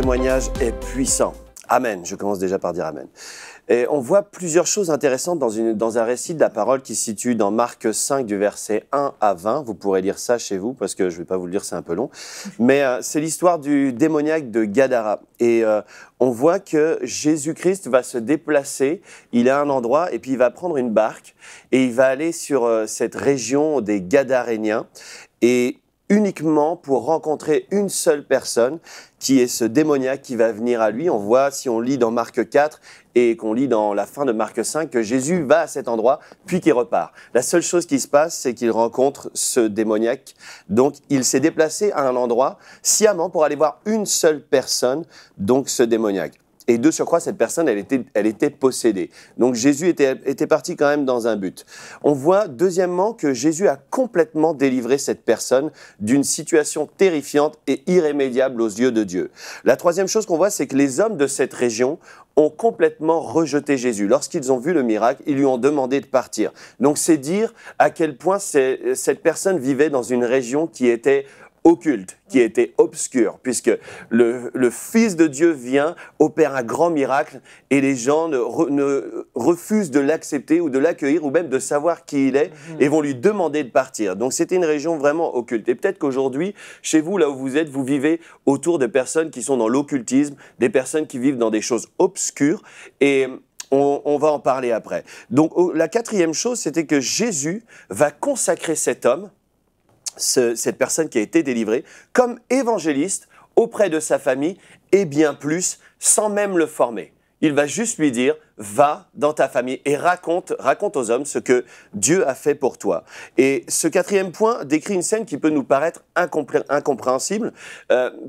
témoignage est puissant. Amen. Je commence déjà par dire Amen. Et on voit plusieurs choses intéressantes dans un récit de la parole qui se situe dans Marc 5 du verset 1 à 20. Vous pourrez lire ça chez vous parce que je ne vais pas vous le dire, c'est un peu long. Mais c'est l'histoire du démoniaque de Gadara. Et on voit que Jésus-Christ va se déplacer. Il est à un endroit et puis il va prendre une barque et il va aller sur cette région des Gadaréniens. Et uniquement pour rencontrer une seule personne qui est ce démoniaque qui va venir à lui. On voit, si on lit dans Marc 4 et qu'on lit dans la fin de Marc 5, que Jésus va à cet endroit, puis qu'il repart. La seule chose qui se passe, c'est qu'il rencontre ce démoniaque. Donc, il s'est déplacé à un endroit sciemment pour aller voir une seule personne, donc ce démoniaque. Et de surcroît, cette personne, elle était possédée. Donc Jésus était parti quand même dans un but. On voit deuxièmement que Jésus a complètement délivré cette personne d'une situation terrifiante et irrémédiable aux yeux de Dieu. La troisième chose qu'on voit, c'est que les hommes de cette région ont complètement rejeté Jésus. Lorsqu'ils ont vu le miracle, ils lui ont demandé de partir. Donc c'est dire à quel point cette personne vivait dans une région qui était occulte, qui était obscure, puisque le Fils de Dieu vient, opère un grand miracle, et les gens ne refusent de l'accepter ou de l'accueillir, ou même de savoir qui il est, et vont lui demander de partir. Donc c'était une région vraiment occulte. Et peut-être qu'aujourd'hui, chez vous, là où vous êtes, vous vivez autour de personnes qui sont dans l'occultisme, des personnes qui vivent dans des choses obscures, et on va en parler après. Donc la quatrième chose, c'était que Jésus va consacrer cet homme, cette personne qui a été délivrée, comme évangéliste auprès de sa famille et bien plus, sans même le former. Il va juste lui dire, va dans ta famille et raconte aux hommes ce que Dieu a fait pour toi. Et ce quatrième point décrit une scène qui peut nous paraître incompréhensible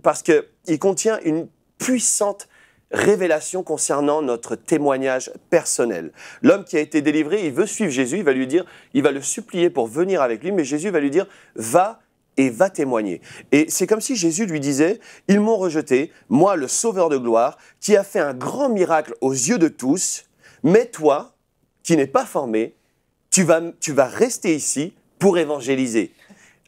parce qu'il contient une puissante révélation concernant notre témoignage personnel. L'homme qui a été délivré, il veut suivre Jésus, il va le supplier pour venir avec lui, mais Jésus va lui dire « va et va témoigner ». Et c'est comme si Jésus lui disait « ils m'ont rejeté, moi le Sauveur de gloire, qui a fait un grand miracle aux yeux de tous, mais toi, qui n'es pas formé, tu vas rester ici pour évangéliser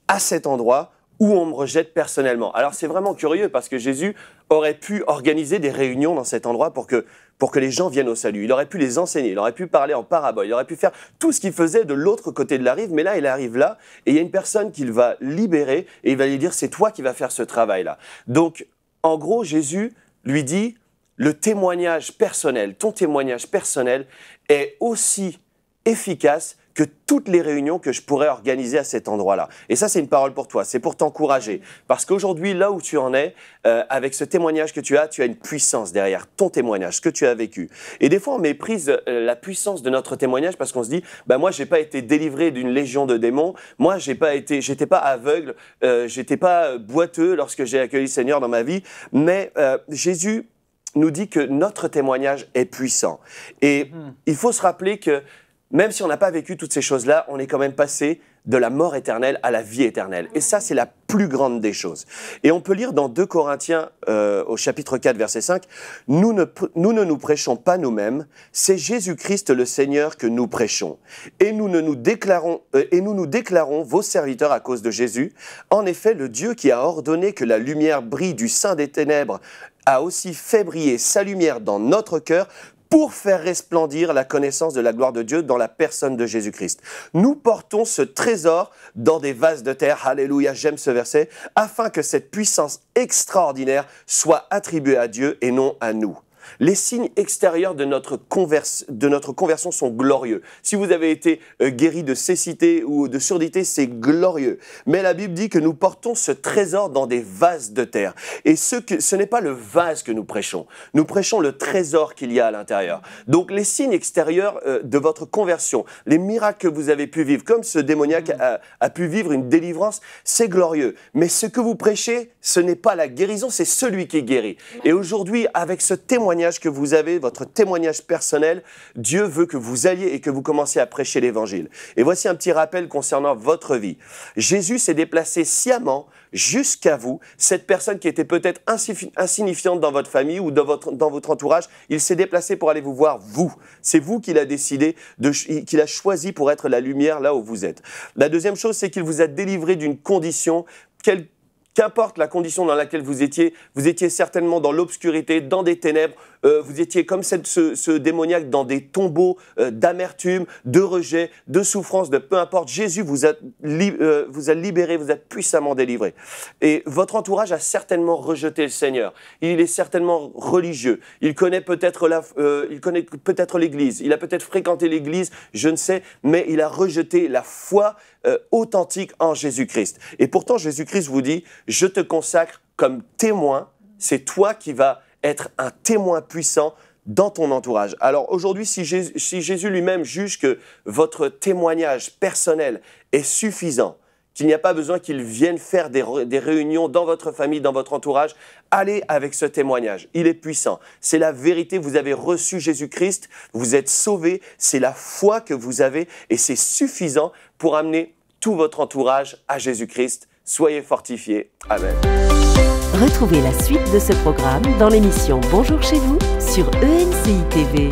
à cet endroit où on me rejette personnellement ». Alors c'est vraiment curieux parce que Jésus aurait pu organiser des réunions dans cet endroit pour que les gens viennent au salut. Il aurait pu les enseigner, il aurait pu parler en parabole, il aurait pu faire tout ce qu'il faisait de l'autre côté de la rive, mais là, il arrive là, et il y a une personne qu'il va libérer, et il va lui dire, c'est toi qui vas faire ce travail-là. Donc, en gros, Jésus lui dit, le témoignage personnel, ton témoignage personnel est aussi efficace que toutes les réunions que je pourrais organiser à cet endroit-là. Et ça, c'est une parole pour toi, c'est pour t'encourager. Parce qu'aujourd'hui, là où tu en es, avec ce témoignage que tu as une puissance derrière ton témoignage, ce que tu as vécu. Et des fois, on méprise la puissance de notre témoignage parce qu'on se dit, moi, j'ai pas été délivré d'une légion de démons, moi, j'étais pas aveugle, j'étais pas boiteux lorsque j'ai accueilli le Seigneur dans ma vie, mais Jésus nous dit que notre témoignage est puissant. Et il faut se rappeler que même si on n'a pas vécu toutes ces choses-là, on est quand même passé de la mort éternelle à la vie éternelle. Et ça, c'est la plus grande des choses. Et on peut lire dans 2 Corinthiens, au chapitre 4, verset 5, « Nous ne nous prêchons pas nous-mêmes, c'est Jésus-Christ le Seigneur que nous prêchons. Et nous nous déclarons vos serviteurs à cause de Jésus. En effet, le Dieu qui a ordonné que la lumière brille du sein des ténèbres a aussi fait briller sa lumière dans notre cœur pour faire resplendir la connaissance de la gloire de Dieu dans la personne de Jésus-Christ. Nous portons ce trésor dans des vases de terre, alléluia, j'aime ce verset, afin que cette puissance extraordinaire soit attribuée à Dieu et non à nous. Les signes extérieurs de notre conversion sont glorieux. Si vous avez été guéri de cécité ou de surdité, c'est glorieux. Mais la Bible dit que nous portons ce trésor dans des vases de terre. Et ce n'est pas le vase que nous prêchons le trésor qu'il y a à l'intérieur. Donc les signes extérieurs de votre conversion, les miracles que vous avez pu vivre, comme ce démoniaque a pu vivre une délivrance, c'est glorieux. Mais ce que vous prêchez, ce n'est pas la guérison, c'est celui qui guérit. Et aujourd'hui, avec ce témoignage que vous avez, votre témoignage personnel, Dieu veut que vous alliez et que vous commenciez à prêcher l'évangile. Et voici un petit rappel concernant votre vie. Jésus s'est déplacé sciemment jusqu'à vous, cette personne qui était peut-être insignifiante dans votre famille ou dans votre entourage, il s'est déplacé pour aller vous voir, vous. C'est vous qu'il a décidé, qu'il a choisi pour être la lumière là où vous êtes. La deuxième chose, c'est qu'il vous a délivré d'une condition Qu'importe la condition dans laquelle vous étiez certainement dans l'obscurité, dans des ténèbres, vous étiez comme ce démoniaque dans des tombeaux d'amertume, de rejet, de souffrance, de peu importe. Jésus vous a libéré, vous a puissamment délivré. Et votre entourage a certainement rejeté le Seigneur. Il est certainement religieux. Il connaît peut-être l'Église. Il a peut-être fréquenté l'Église, je ne sais, mais il a rejeté la foi authentique en Jésus-Christ. Et pourtant, Jésus-Christ vous dit, je te consacre comme témoin. C'est toi qui vas être un témoin puissant dans ton entourage. Alors aujourd'hui, si Jésus lui-même juge que votre témoignage personnel est suffisant, qu'il n'y a pas besoin qu'il vienne faire des réunions dans votre famille, dans votre entourage, allez avec ce témoignage. Il est puissant. C'est la vérité. Vous avez reçu Jésus-Christ, vous êtes sauvés, c'est la foi que vous avez et c'est suffisant pour amener tout votre entourage à Jésus-Christ. Soyez fortifiés. Amen. Retrouvez la suite de ce programme dans l'émission Bonjour chez vous sur ENCI TV.